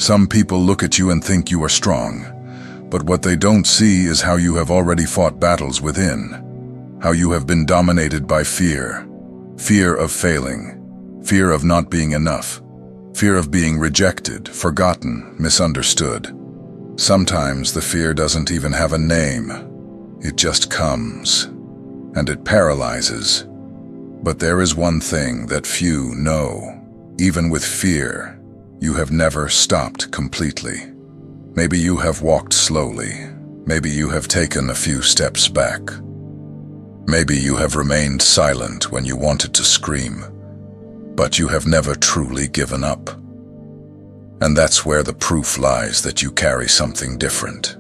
Some people look at you and think you are strong, but what they don't see is how you have already fought battles within, how you have been dominated by fear, fear of failing, fear of not being enough, fear of being rejected, forgotten, misunderstood. Sometimes the fear doesn't even have a name. It just comes, and it paralyzes. But there is one thing that few know. Even with fear, you have never stopped completely. Maybe you have walked slowly. Maybe you have taken a few steps back. Maybe you have remained silent when you wanted to scream. But you have never truly given up. And that's where the proof lies that you carry something different.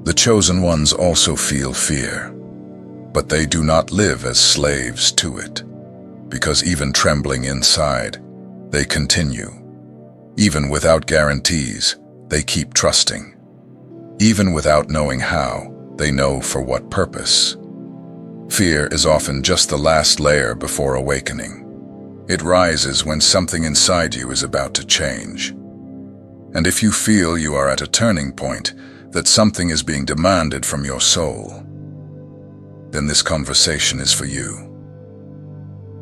The chosen ones also feel fear, but they do not live as slaves to it, because even trembling inside, they continue. Even without guarantees, they keep trusting. Even without knowing how, they know for what purpose. Fear is often just the last layer before awakening. It rises when something inside you is about to change. And if you feel you are at a turning point, that something is being demanded from your soul, then this conversation is for you.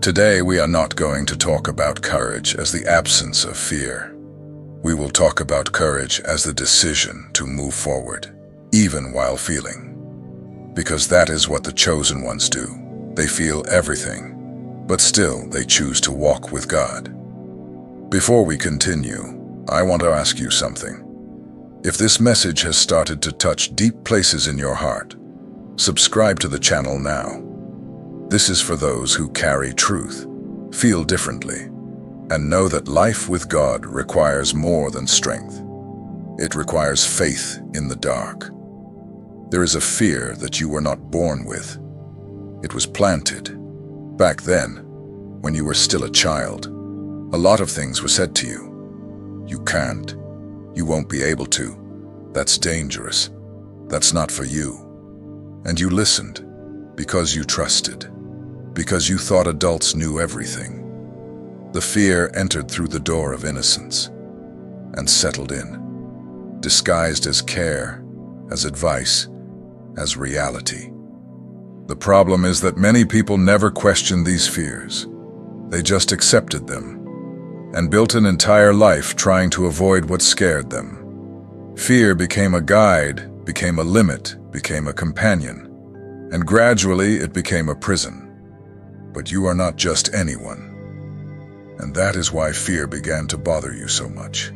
Today we are not going to talk about courage as the absence of fear. We will talk about courage as the decision to move forward, even while feeling. Because that is what the chosen ones do. They feel everything, but still they choose to walk with God. Before we continue, I want to ask you something. If this message has started to touch deep places in your heart, subscribe to the channel now. This is for those who carry truth, feel differently, and know that life with God requires more than strength. It requires faith in the dark. There is a fear that you were not born with. It was planted. Back then, when you were still a child, a lot of things were said to you. You can't. You won't be able to. That's dangerous. That's not for you. And you listened because you trusted, because you thought adults knew everything. The fear entered through the door of innocence and settled in, disguised as care, as advice, as reality. The problem is that many people never questioned these fears. They just accepted them and built an entire life trying to avoid what scared them. Fear became a guide, became a limit, became a companion, and gradually it became a prison. But you are not just anyone. And that is why fear began to bother you so much.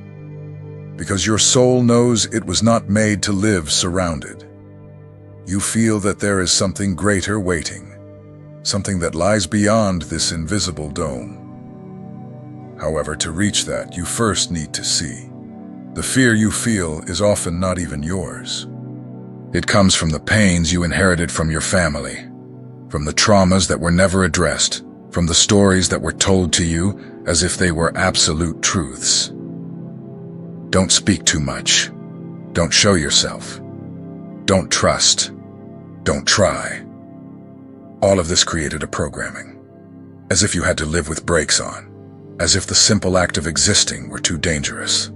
Because your soul knows it was not made to live surrounded. You feel that there is something greater waiting, something that lies beyond this invisible dome. However, to reach that, you first need to see. The fear you feel is often not even yours. It comes from the pains you inherited from your family, from the traumas that were never addressed, from the stories that were told to you as if they were absolute truths. Don't speak too much. Don't show yourself. Don't trust. Don't try. All of this created a programming, as if you had to live with brakes on, as if the simple act of existing were too dangerous.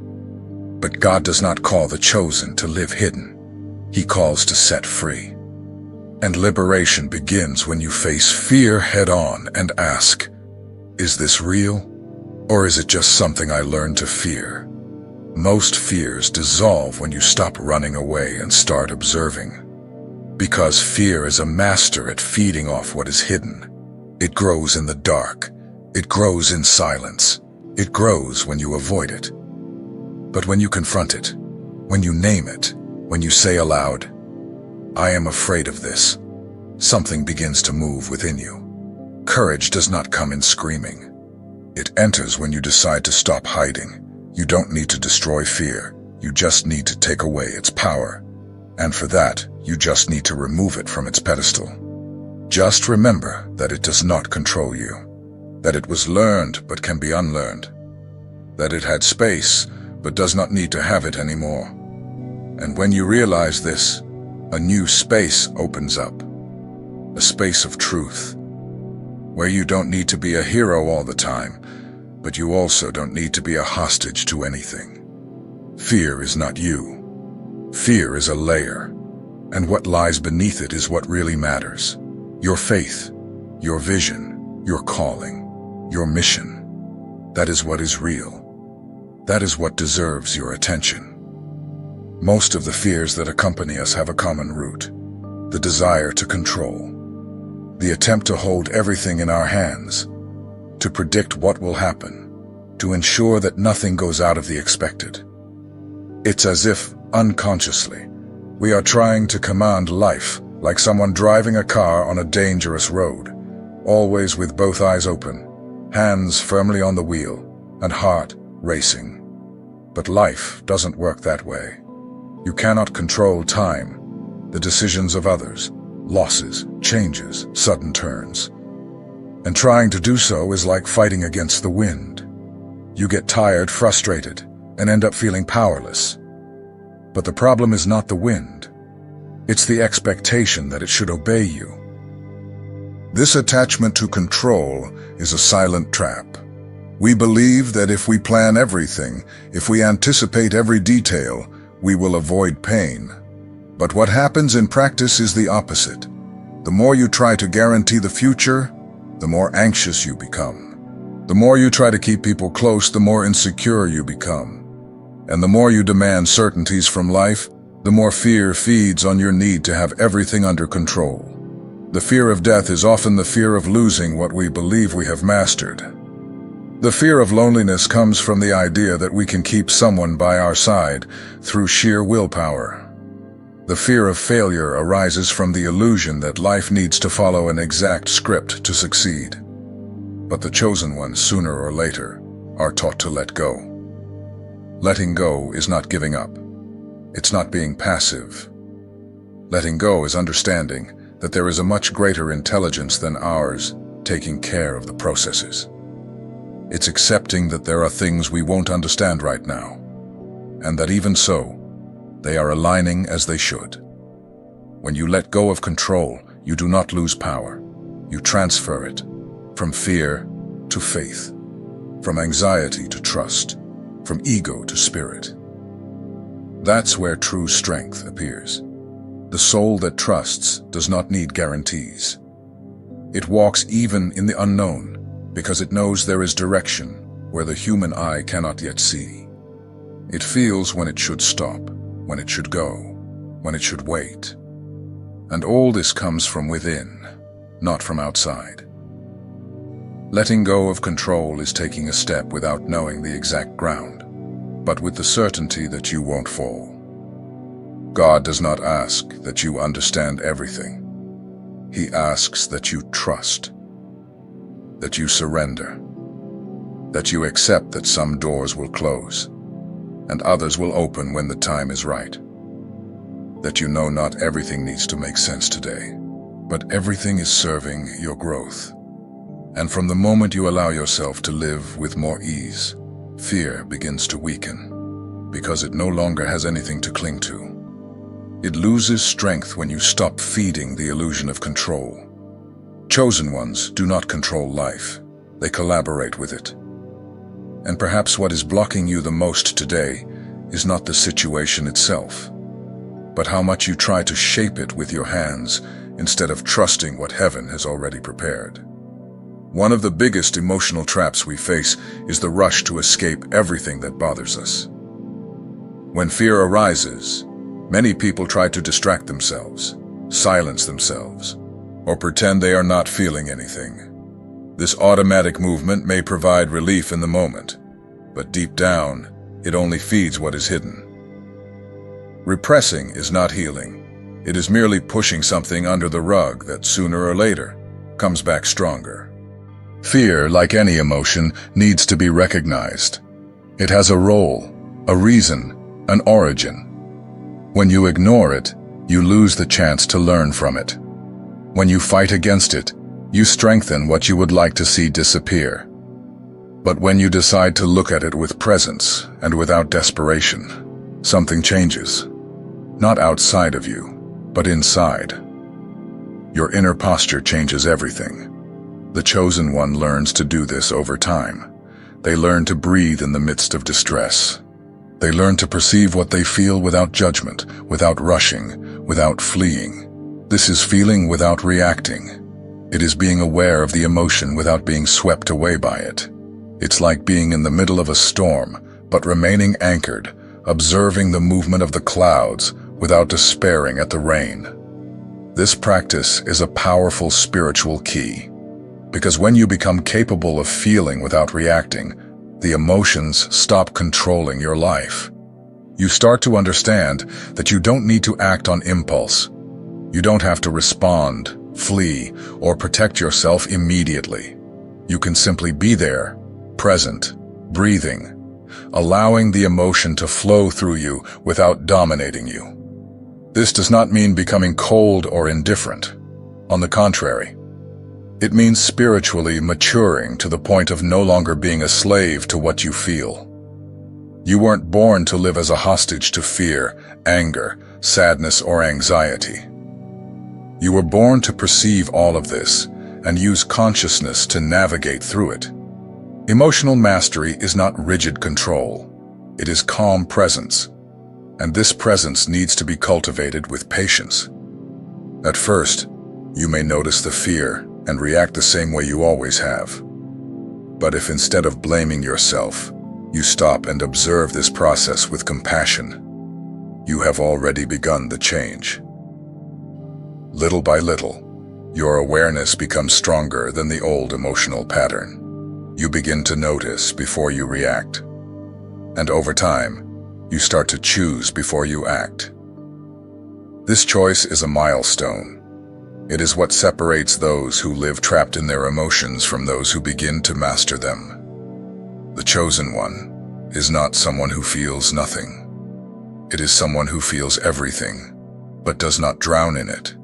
But God does not call the chosen to live hidden. He calls to set free. And liberation begins when you face fear head-on and ask, is this real? Or is it just something I learned to fear? Most fears dissolve when you stop running away and start observing. Because fear is a master at feeding off what is hidden. It grows in the dark. It grows in silence. It grows when you avoid it. But when you confront it, when you name it, when you say aloud, I am afraid of this, something begins to move within you. Courage does not come in screaming. It enters when you decide to stop hiding. You don't need to destroy fear. You just need to take away its power. And for that, you just need to remove it from its pedestal. Just remember that it does not control you. That it was learned but can be unlearned. That it had space but does not need to have it anymore. And when you realize this, a new space opens up. A space of truth, where you don't need to be a hero all the time, but you also don't need to be a hostage to anything. Fear is not you. Fear is a layer, and what lies beneath it is what really matters. Your faith, your vision, your calling, your mission. That is what is real. That is what deserves your attention. Most of the fears that accompany us have a common root: the desire to control, the attempt to hold everything in our hands, to predict what will happen, to ensure that nothing goes out of the expected. It's as if, unconsciously, we are trying to command life like someone driving a car on a dangerous road, always with both eyes open, hands firmly on the wheel, and heart racing. But life doesn't work that way. You cannot control time, the decisions of others, losses, changes, sudden turns. And trying to do so is like fighting against the wind. You get tired, frustrated, and end up feeling powerless. But the problem is not the wind. It's the expectation that it should obey you. This attachment to control is a silent trap. We believe that if we plan everything, if we anticipate every detail, we will avoid pain. But what happens in practice is the opposite. The more you try to guarantee the future, the more anxious you become. The more you try to keep people close, the more insecure you become. And the more you demand certainties from life, the more fear feeds on your need to have everything under control. The fear of death is often the fear of losing what we believe we have mastered. The fear of loneliness comes from the idea that we can keep someone by our side through sheer willpower. The fear of failure arises from the illusion that life needs to follow an exact script to succeed. But the chosen ones, sooner or later, are taught to let go. Letting go is not giving up. It's not being passive. Letting go is understanding that there is a much greater intelligence than ours taking care of the processes. It's accepting that there are things we won't understand right now, and that even so, they are aligning as they should. When you let go of control, you do not lose power. You transfer it from fear to faith, from anxiety to trust, from ego to spirit. That's where true strength appears. The soul that trusts does not need guarantees. It walks even in the unknown because it knows there is direction where the human eye cannot yet see. It feels when it should stop, when it should go, when it should wait. And all this comes from within, not from outside. Letting go of control is taking a step without knowing the exact ground, but with the certainty that you won't fall. God does not ask that you understand everything. He asks that you trust, that you surrender, that you accept that some doors will close and others will open when the time is right. That you know not everything needs to make sense today, but everything is serving your growth. And from the moment you allow yourself to live with more ease, fear begins to weaken, because it no longer has anything to cling to. It loses strength when you stop feeding the illusion of control. Chosen ones do not control life, they collaborate with it. And perhaps what is blocking you the most today is not the situation itself, but how much you try to shape it with your hands instead of trusting what heaven has already prepared. One of the biggest emotional traps we face is the rush to escape everything that bothers us. When fear arises, many people try to distract themselves, silence themselves, or pretend they are not feeling anything. This automatic movement may provide relief in the moment, but deep down, it only feeds what is hidden. Repressing is not healing. It is merely pushing something under the rug that sooner or later comes back stronger. Fear, like any emotion, needs to be recognized. It has a role, a reason, an origin. When you ignore it, you lose the chance to learn from it. When you fight against it, you strengthen what you would like to see disappear. But when you decide to look at it with presence and without desperation, something changes. Not outside of you, but inside. Your inner posture changes everything. The chosen one learns to do this over time. They learn to breathe in the midst of distress. They learn to perceive what they feel without judgment, without rushing, without fleeing. This is feeling without reacting. It is being aware of the emotion without being swept away by it. It's like being in the middle of a storm, but remaining anchored, observing the movement of the clouds without despairing at the rain. This practice is a powerful spiritual key, because when you become capable of feeling without reacting, the emotions stop controlling your life. You start to understand that you don't need to act on impulse. You don't have to respond, flee, or protect yourself immediately. You can simply be there, present, breathing, allowing the emotion to flow through you without dominating you. This does not mean becoming cold or indifferent. On the contrary, it means spiritually maturing to the point of no longer being a slave to what you feel. You weren't born to live as a hostage to fear, anger, sadness, or anxiety. You were born to perceive all of this and use consciousness to navigate through it. Emotional mastery is not rigid control. It is calm presence, and this presence needs to be cultivated with patience. At first, you may notice the fear and react the same way you always have. But if instead of blaming yourself, you stop and observe this process with compassion, you have already begun the change. Little by little, your awareness becomes stronger than the old emotional pattern. You begin to notice before you react. And over time, you start to choose before you act. This choice is a milestone. It is what separates those who live trapped in their emotions from those who begin to master them. The chosen one is not someone who feels nothing. It is someone who feels everything, but does not drown in it.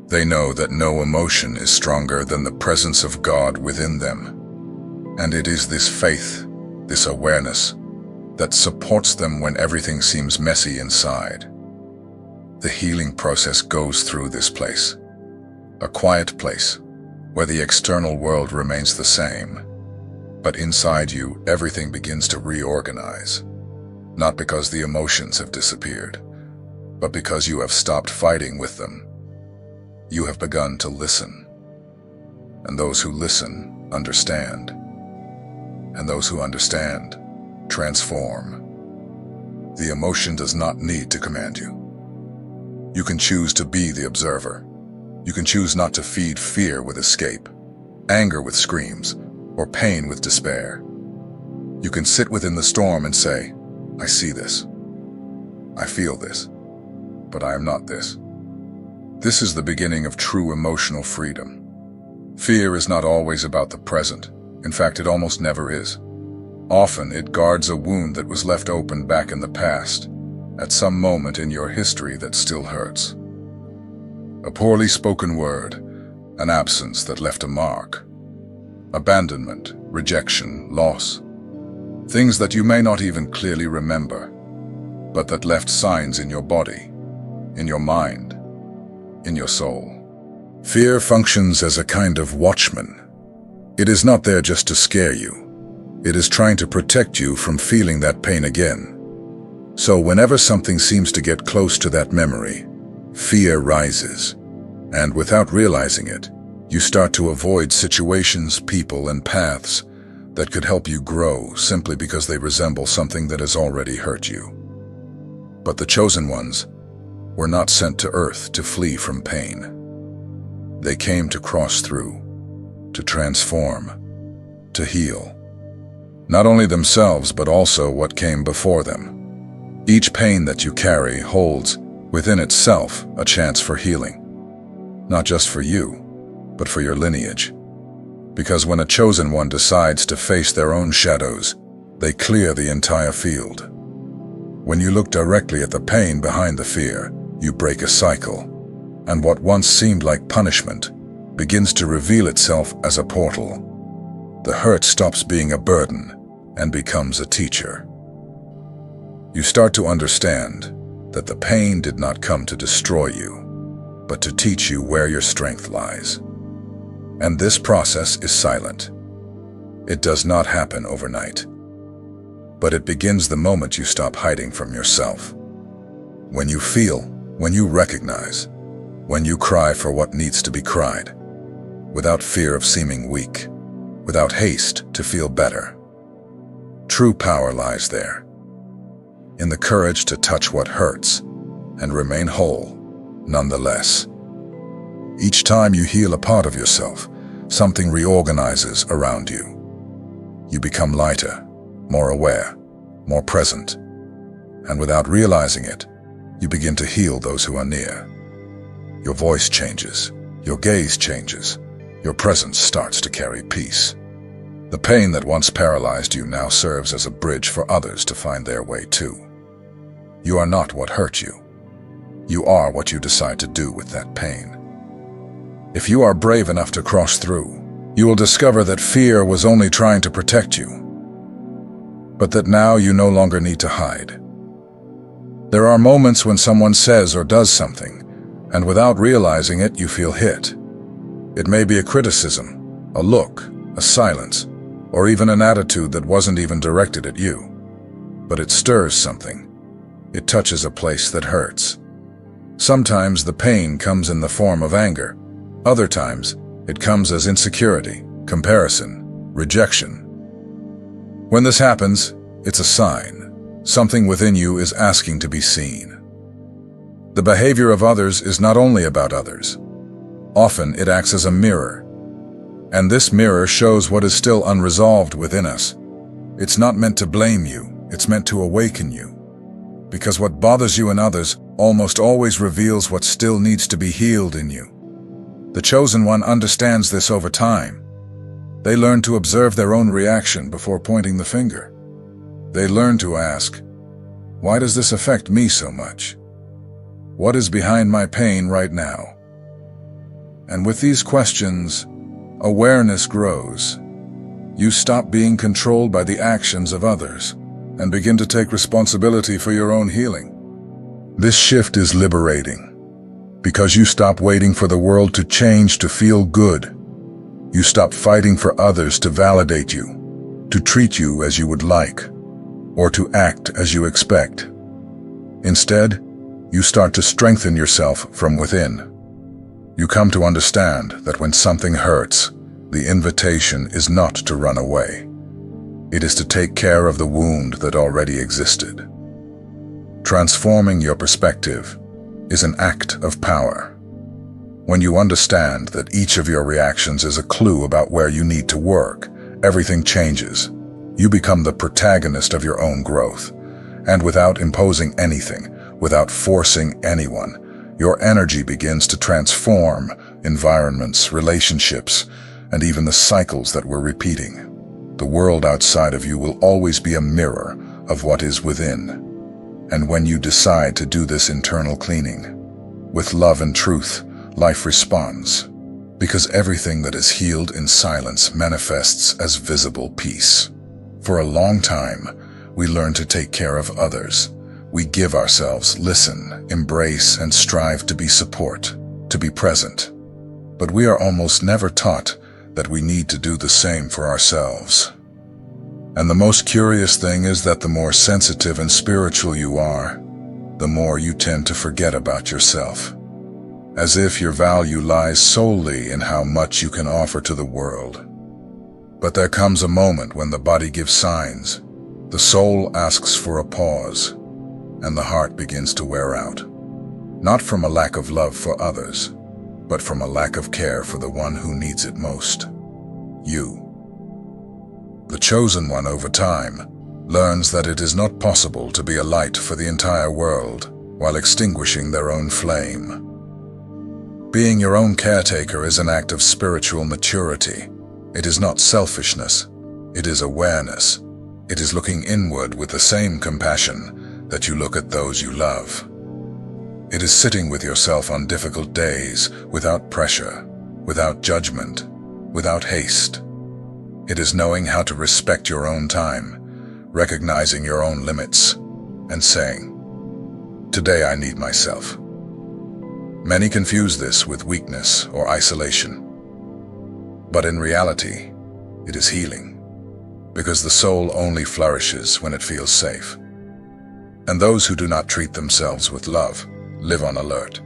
They know that no emotion is stronger than the presence of God within them. And it is this faith, this awareness, that supports them when everything seems messy inside. The healing process goes through this place, a quiet place where the external world remains the same, but inside you everything begins to reorganize, not because the emotions have disappeared, but because you have stopped fighting with them. You have begun to listen, and those who listen understand, and those who understand transform. The emotion does not need to command you. You can choose to be the observer. You can choose not to feed fear with escape, anger with screams, or pain with despair. You can sit within the storm and say, I see this. I feel this, but I am not this. This is the beginning of true emotional freedom. Fear is not always about the present. In fact, it almost never is. Often it guards a wound that was left open back in the past, at some moment in your history that still hurts. A poorly spoken word, an absence that left a mark. Abandonment, rejection, loss. Things that you may not even clearly remember, but that left signs in your body, in your mind, in your soul. Fear functions as a kind of watchman. It is not there just to scare you. It is trying to protect you from feeling that pain again. So whenever something seems to get close to that memory, fear rises. And without realizing it, you start to avoid situations, people, and paths that could help you grow simply because they resemble something that has already hurt you. But the chosen ones were not sent to earth to flee from pain. They came to cross through, to transform, to heal. Not only themselves, but also what came before them. Each pain that you carry holds, within itself, a chance for healing. Not just for you, but for your lineage. Because when a chosen one decides to face their own shadows, they clear the entire field. When you look directly at the pain behind the fear, you break a cycle, and what once seemed like punishment begins to reveal itself as a portal. The hurt stops being a burden and becomes a teacher. You start to understand that the pain did not come to destroy you, but to teach you where your strength lies. And this process is silent. It does not happen overnight. But it begins the moment you stop hiding from yourself. When you feel, when you recognize, when you cry for what needs to be cried, without fear of seeming weak, without haste to feel better. True power lies there, in the courage to touch what hurts and remain whole nonetheless. Each time you heal a part of yourself, something reorganizes around you. You become lighter, more aware, more present, and without realizing it, you begin to heal those who are near. Your voice changes, your gaze changes, your presence starts to carry peace. The pain that once paralyzed you now serves as a bridge for others to find their way too. You are not what hurt you. You are what you decide to do with that pain. If you are brave enough to cross through, you will discover that fear was only trying to protect you, but that now you no longer need to hide. There are moments when someone says or does something, and without realizing it, you feel hit. It may be a criticism, a look, a silence, or even an attitude that wasn't even directed at you. But it stirs something. It touches a place that hurts. Sometimes the pain comes in the form of anger. Other times, it comes as insecurity, comparison, rejection. When this happens, it's a sign. Something within you is asking to be seen. The behavior of others is not only about others. Often it acts as a mirror. And this mirror shows what is still unresolved within us. It's not meant to blame you, it's meant to awaken you. Because what bothers you in others almost always reveals what still needs to be healed in you. The chosen one understands this over time. They learn to observe their own reaction before pointing the finger. They learn to ask, why does this affect me so much? What is behind my pain right now? And with these questions, awareness grows. You stop being controlled by the actions of others and begin to take responsibility for your own healing. This shift is liberating because you stop waiting for the world to change to feel good. You stop fighting for others to validate you, to treat you as you would like, or to act as you expect. Instead, you start to strengthen yourself from within. You come to understand that when something hurts, the invitation is not to run away. It is to take care of the wound that already existed. Transforming your perspective is an act of power. When you understand that each of your reactions is a clue about where you need to work, everything changes. You become the protagonist of your own growth. And without imposing anything, without forcing anyone, your energy begins to transform environments, relationships, and even the cycles that we're repeating. The world outside of you will always be a mirror of what is within. And when you decide to do this internal cleaning, with love and truth, life responds. Because everything that is healed in silence manifests as visible peace. For a long time, we learn to take care of others. We give ourselves, listen, embrace, and strive to be support, to be present. But we are almost never taught that we need to do the same for ourselves. And the most curious thing is that the more sensitive and spiritual you are, the more you tend to forget about yourself. As if your value lies solely in how much you can offer to the world. But there comes a moment when the body gives signs, the soul asks for a pause, and the heart begins to wear out. Not from a lack of love for others, but from a lack of care for the one who needs it most. You. The chosen one over time learns that it is not possible to be a light for the entire world while extinguishing their own flame. Being your own caretaker is an act of spiritual maturity. It is not selfishness. It is awareness. It is looking inward with the same compassion that you look at those you love. It is sitting with yourself on difficult days without pressure, without judgment, without haste. It is knowing how to respect your own time, recognizing your own limits, and saying, "Today I need myself." Many confuse this with weakness or isolation. But in reality, it is healing. because the soul only flourishes when it feels safe. And those who do not treat themselves with love live on alert,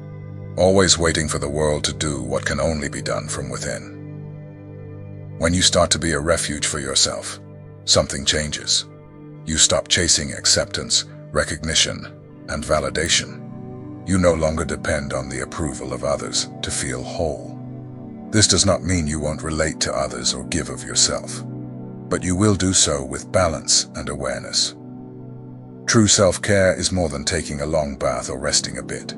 always waiting for the world to do what can only be done from within. When you start to be a refuge for yourself, something changes. You stop chasing acceptance, recognition, and validation. You no longer depend on the approval of others to feel whole. This does not mean you won't relate to others or give of yourself, but you will do so with balance and awareness. True self-care is more than taking a long bath or resting a bit.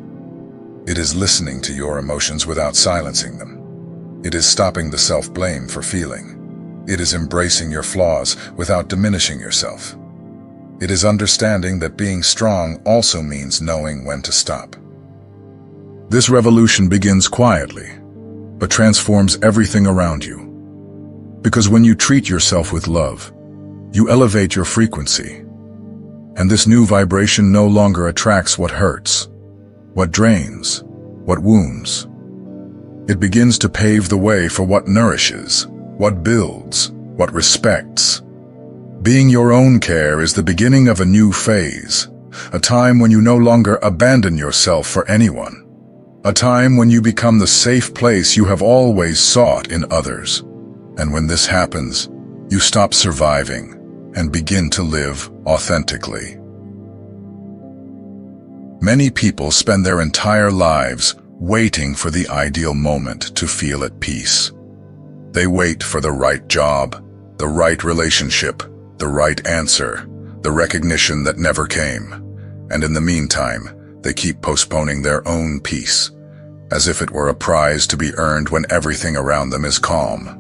It is listening to your emotions without silencing them. It is stopping the self-blame for feeling. It is embracing your flaws without diminishing yourself. It is understanding that being strong also means knowing when to stop. This revolution begins quietly, but transforms everything around you. Because when you treat yourself with love, you elevate your frequency. And this new vibration no longer attracts what hurts, what drains, what wounds. It begins to pave the way for what nourishes, what builds, what respects. Being your own care is the beginning of a new phase, a time when you no longer abandon yourself for anyone, a time when you become the safe place you have always sought in others. And when this happens, you stop surviving and begin to live authentically. Many people spend their entire lives waiting for the ideal moment to feel at peace. They wait for the right job, the right relationship, the right answer, the recognition that never came. And in the meantime, they keep postponing their own peace, as if it were a prize to be earned when everything around them is calm.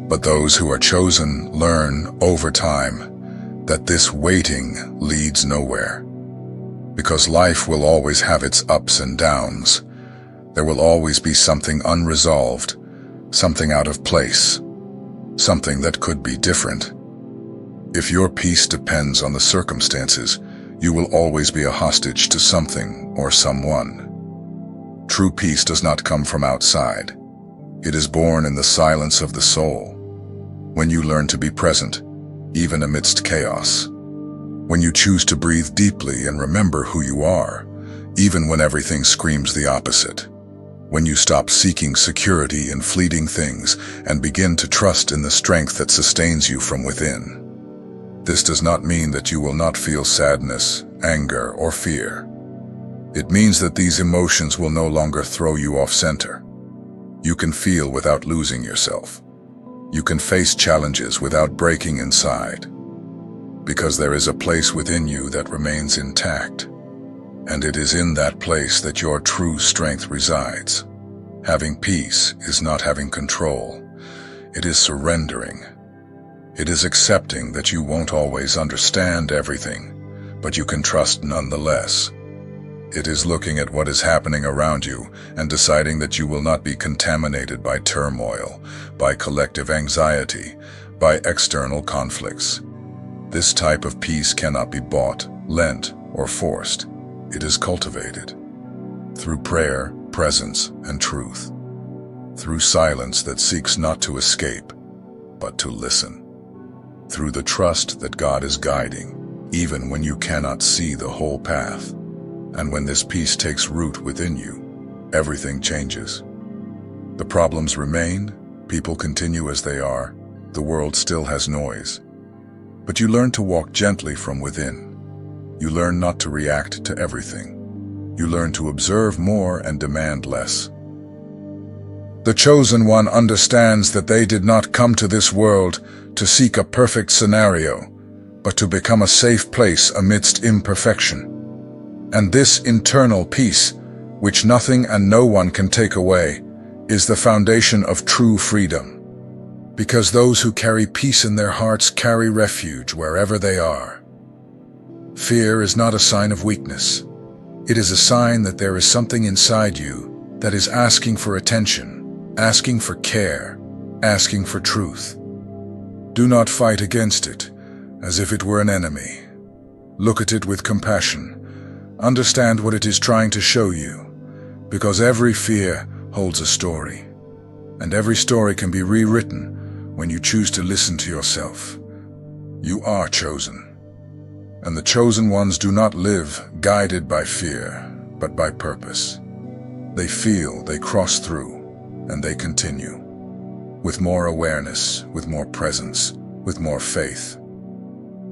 But those who are chosen learn over time that this waiting leads nowhere. Because life will always have its ups and downs. There will always be something unresolved, something out of place, something that could be different. If your peace depends on the circumstances, you will always be a hostage to something or someone. True peace does not come from outside. It is born in the silence of the soul. When you learn to be present, even amidst chaos. When you choose to breathe deeply and remember who you are, even when everything screams the opposite. When you stop seeking security in fleeting things and begin to trust in the strength that sustains you from within. This does not mean that you will not feel sadness, anger, or fear. It means that these emotions will no longer throw you off center. You can feel without losing yourself. You can face challenges without breaking inside. Because there is a place within you that remains intact. And it is in that place that your true strength resides. Having peace is not having control. It is surrendering. It is accepting that you won't always understand everything, but you can trust nonetheless. It is looking at what is happening around you and deciding that you will not be contaminated by turmoil, by collective anxiety, by external conflicts. This type of peace cannot be bought, lent, or forced. It is cultivated through prayer, presence, and truth, through silence that seeks not to escape, but to listen, through the trust that God is guiding, even when you cannot see the whole path. And when this peace takes root within you, everything changes. The problems remain, people continue as they are, the world still has noise. But you learn to walk gently from within. You learn not to react to everything. You learn to observe more and demand less. The chosen one understands that they did not come to this world to seek a perfect scenario, but to become a safe place amidst imperfection. And this internal peace, which nothing and no one can take away, is the foundation of true freedom. Because those who carry peace in their hearts carry refuge wherever they are. Fear is not a sign of weakness. It is a sign that there is something inside you that is asking for attention, asking for care, asking for truth. Do not fight against it as if it were an enemy. Look at it with compassion. Understand what it is trying to show you, because every fear holds a story, and every story can be rewritten when you choose to listen to yourself. You are chosen. And the chosen ones do not live guided by fear, but by purpose. They feel, they cross through, and they continue. With more awareness, with more presence, with more faith.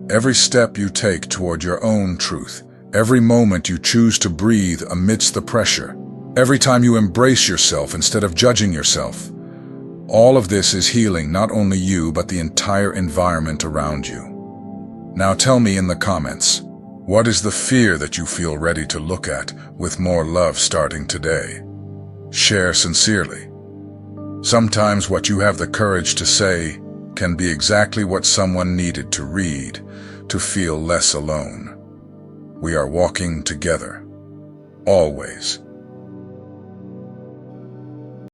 Every step you take toward your own truth, every moment you choose to breathe amidst the pressure, every time you embrace yourself instead of judging yourself, all of this is healing not only you, but the entire environment around you. Now tell me in the comments, what is the fear that you feel ready to look at with more love starting today? Share sincerely. Sometimes what you have the courage to say can be exactly what someone needed to read, to feel less alone. We are walking together. Always.